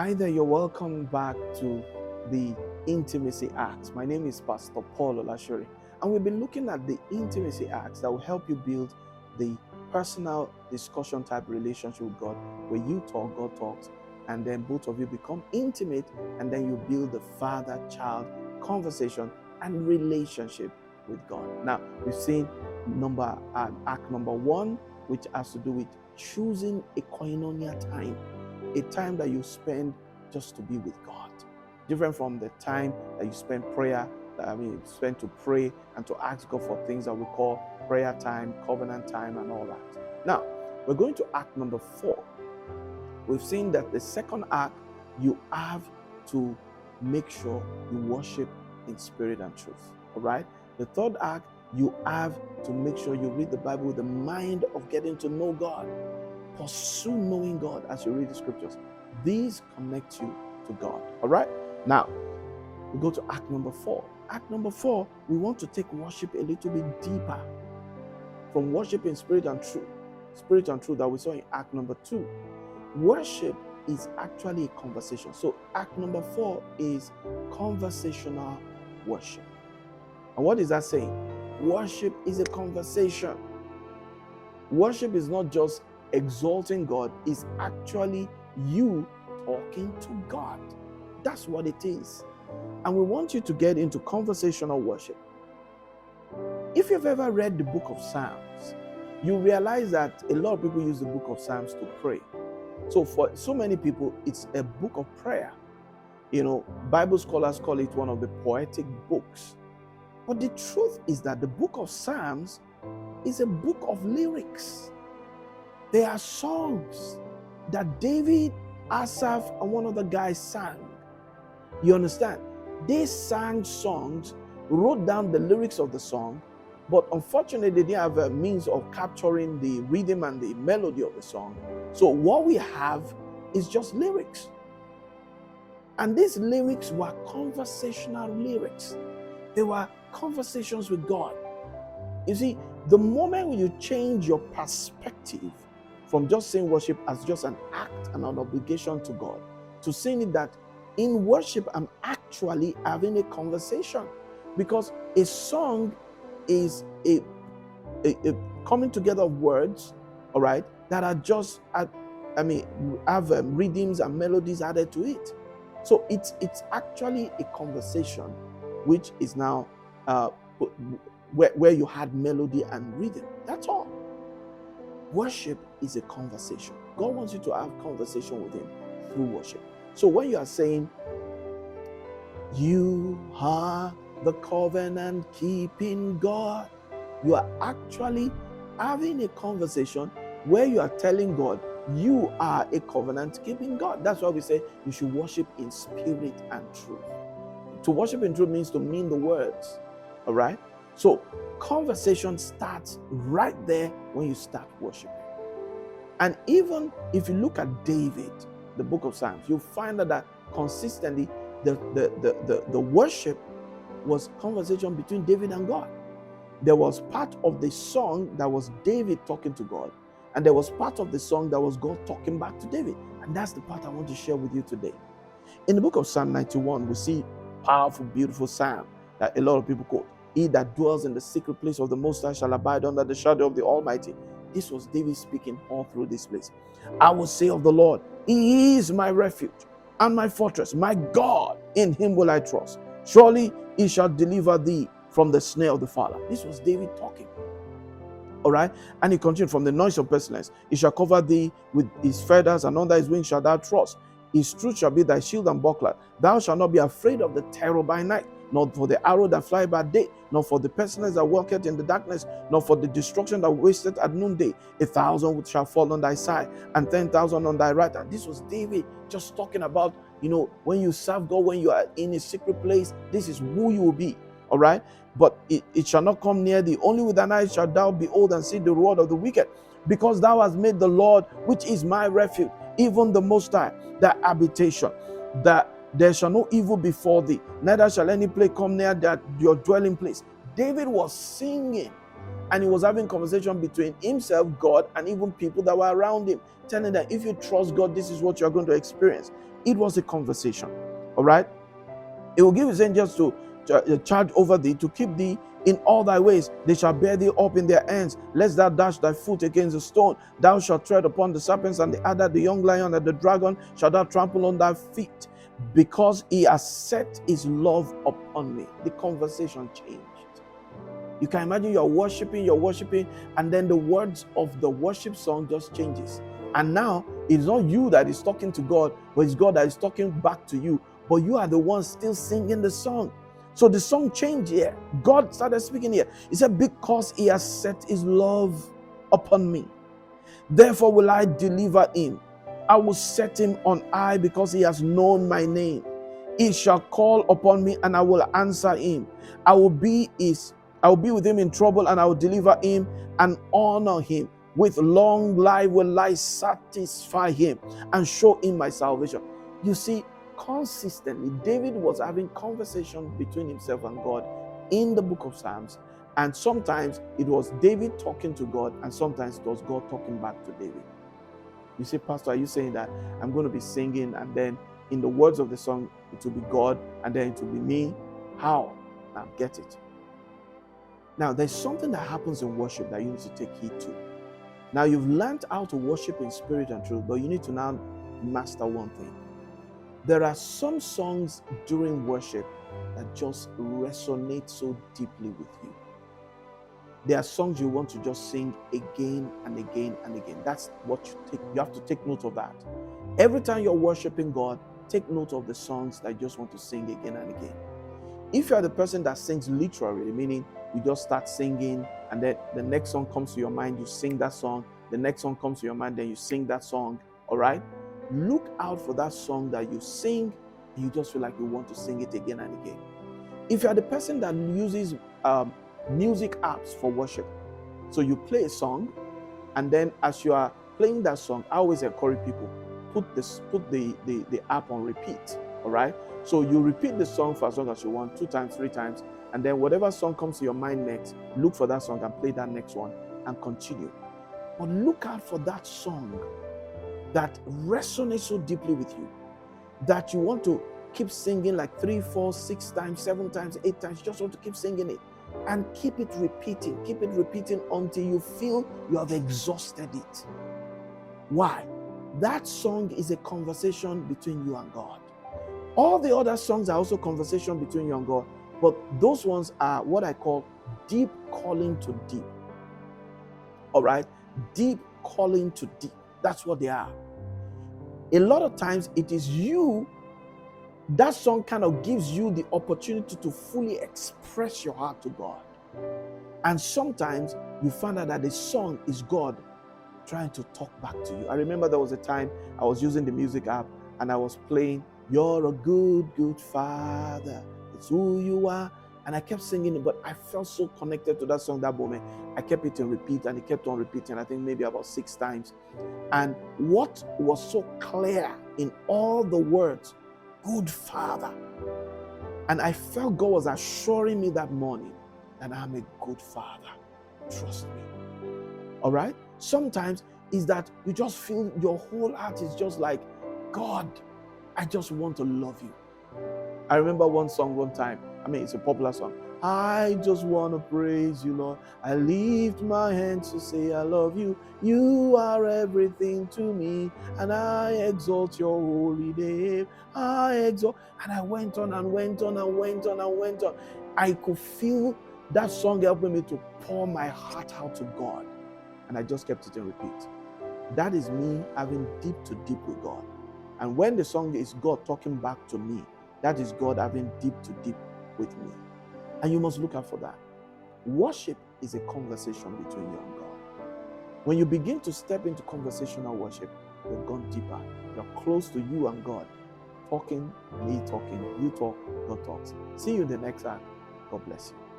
Hi there, you're welcome back to the Intimacy Acts. My name is Pastor Paul Olashore, and we've been looking at the Intimacy Acts that will help you build the personal discussion type relationship with God, where you talk, God talks, and then both of you become intimate, and then you build the father-child conversation and relationship with God. Now, we've seen act number 1, which has to do with choosing a koinonia time. A time that you spend just to be with God, different from the time that you spend spend to pray and to ask God for things that we call prayer time, covenant time, and all that. Now, we're going to act number 4. We've seen that the second act, you have to make sure you worship in spirit and truth. All right. The third act, you have to make sure you read the Bible with the mind of getting to know God. Pursue knowing God as you read the scriptures. These connect you to God. All right? Now, we go to act number 4. Act number 4, we want to take worship a little bit deeper. From worship in spirit and truth that we saw in act number 2. Worship is actually a conversation. So act number 4 is conversational worship. And what is that saying? Worship is a conversation. Worship is not just exalting God, is actually you talking to God. That's what it is. And we want you to get into conversational worship. If you've ever read the book of Psalms, you realize that a lot of people use the book of Psalms to pray. So for so many people, it's a book of prayer. Bible scholars call it one of the poetic books. But the truth is that the book of Psalms is a book of lyrics. There are songs that David, Asaph, and one other guys sang. You understand? They sang songs, wrote down the lyrics of the song, but unfortunately they didn't have a means of capturing the rhythm and the melody of the song. So what we have is just lyrics. And these lyrics were conversational lyrics. They were conversations with God. You see, the moment when you change your perspective from just seeing worship as just an act and an obligation to God, to seeing it that in worship, I'm actually having a conversation. Because a song is a coming together of words, all right, that are just, have rhythms and melodies added to it. So it's actually a conversation, which is now where you had melody and rhythm. That's all. Worship is a conversation. God wants you to have conversation with Him through worship. So when you are saying, you are the covenant keeping God, you are actually having a conversation where you are telling God, you are a covenant keeping God. That's why we say you should worship in spirit and truth. To worship in truth means to mean the words. All right? So conversation starts right there when you start worshiping. And even if you look at David, the book of Psalms, you'll find that consistently the worship was conversation between David and God. There was part of the song that was David talking to God, and there was part of the song that was God talking back to David. And that's the part I want to share with you today. In the book of Psalm 91, we see powerful, beautiful psalm that a lot of people quote. He that dwells in the secret place of the Most High shall abide under the shadow of the Almighty. This was David speaking all through this place. I will say of the Lord, He is my refuge and my fortress, my God, in Him will I trust. Surely He shall deliver thee from the snare of the fowler. This was David talking. All right. And he continued, from the noise of pestilence, He shall cover thee with His feathers, and under His wings shalt thou trust. His truth shall be thy shield and buckler. Thou shalt not be afraid of the terror by night, nor for the arrow that flieth by day, nor for the pestilence that walketh in the darkness, nor for the destruction that wasteth at noonday. 1,000 shall fall on thy side, and 10,000 on thy right hand. This was David just talking about, when you serve God, when you are in a secret place, this is who you will be. All right. But it shall not come near thee. Only with thine eyes shalt thou behold and see the reward of the wicked, because thou hast made the Lord, which is my refuge, even the Most High, thy habitation, that there shall no evil befall thee, neither shall any plague come near that your dwelling place. David was singing And he was having conversation between himself, God, and even people that were around him, telling them, if you trust God, this is what you're going to experience. It was a conversation. All right. He will give his angels to charge over thee, to keep thee in all thy ways. They shall bear thee up in their hands, lest thou dash thy foot against a stone. Thou shalt tread upon the serpents and the adder, the young lion and the dragon shalt thou trample on thy feet, because he has set his love upon me. The conversation changed. You can imagine you're worshiping, and then the words of the worship song just changes. And now it's not you that is talking to God, but it's God that is talking back to you. But you are the one still singing the song. So the song changed here. God started speaking here. He said, because he has set his love upon me, therefore will I deliver him. I will set him on high, because he has known my name. He shall call upon me and I will answer him. I will be with him in trouble, and I will deliver him and honor him. With long life will I satisfy him and show him my salvation. You see, consistently, David was having conversation between himself and God in the book of Psalms. And sometimes it was David talking to God, and sometimes it was God talking back to David. You say, Pastor, are you saying that I'm going to be singing, and then in the words of the song, it will be God, and then it will be me? How? Now get it. Now, there's something that happens in worship that you need to take heed to. Now, you've learned how to worship in spirit and truth, but you need to now master one thing. There are some songs during worship that just resonate so deeply with you. There are songs you want to just sing again and again and again. That's what you have to take note of that. Every time you're worshiping God, take note of the songs that you just want to sing again and again. If you are the person that sings literally, meaning you just start singing, and then the next song comes to your mind, you sing that song. The next song comes to your mind, then you sing that song. All right? Look out for that song that you sing, and you just feel like you want to sing it again and again. If you are the person that uses music apps for worship, so you play a song, and then as you are playing that song, I always encourage people, put the app on repeat. All right? So you repeat the song for as long as you want, 2 times, 3 times, and then whatever song comes to your mind next, look for that song and play that next one and continue. But look out for that song that resonates so deeply with you that you want to keep singing like 3, 4, 6 times, 7 times, 8 times. You just want to keep singing it and keep it repeating until you feel you have exhausted it. Why? That song is a conversation between you and God. All the other songs are also conversation between you and God, but those ones are what I call deep calling to deep. All right? Deep calling to deep. That's what they are. A lot of times it is you, that song kind of gives you the opportunity to fully express your heart to God. And sometimes you find out that the song is God trying to talk back to you. I remember there was a time I was using the music app and I was playing, "You're a good, good Father. It's who you are." And I kept singing it, but I felt so connected to that song that moment. I kept it in repeat, and it kept on repeating, I think maybe about 6 times. And what was so clear in all the words, good Father. And I felt God was assuring me that morning that I'm a good Father. Trust me. All right? Sometimes is that you just feel your whole heart is just like, God, I just want to love you. I remember one song one time. I mean, it's a popular song. I just want to praise you, Lord. I lift my hands to say I love you. You are everything to me, and I exalt your holy name. I exalt. And I went on and went on and went on and went on. I could feel that song helping me to pour my heart out to God. And I just kept it in repeat. That is me having deep to deep with God. And when the song is God talking back to me, that is God having deep to deep with me. And you must look out for that. Worship is a conversation between you and God. When you begin to step into conversational worship, you've gone deeper. You're close to you and God. Talking, me talking, you talk, God talks. See you in the next act. God bless you.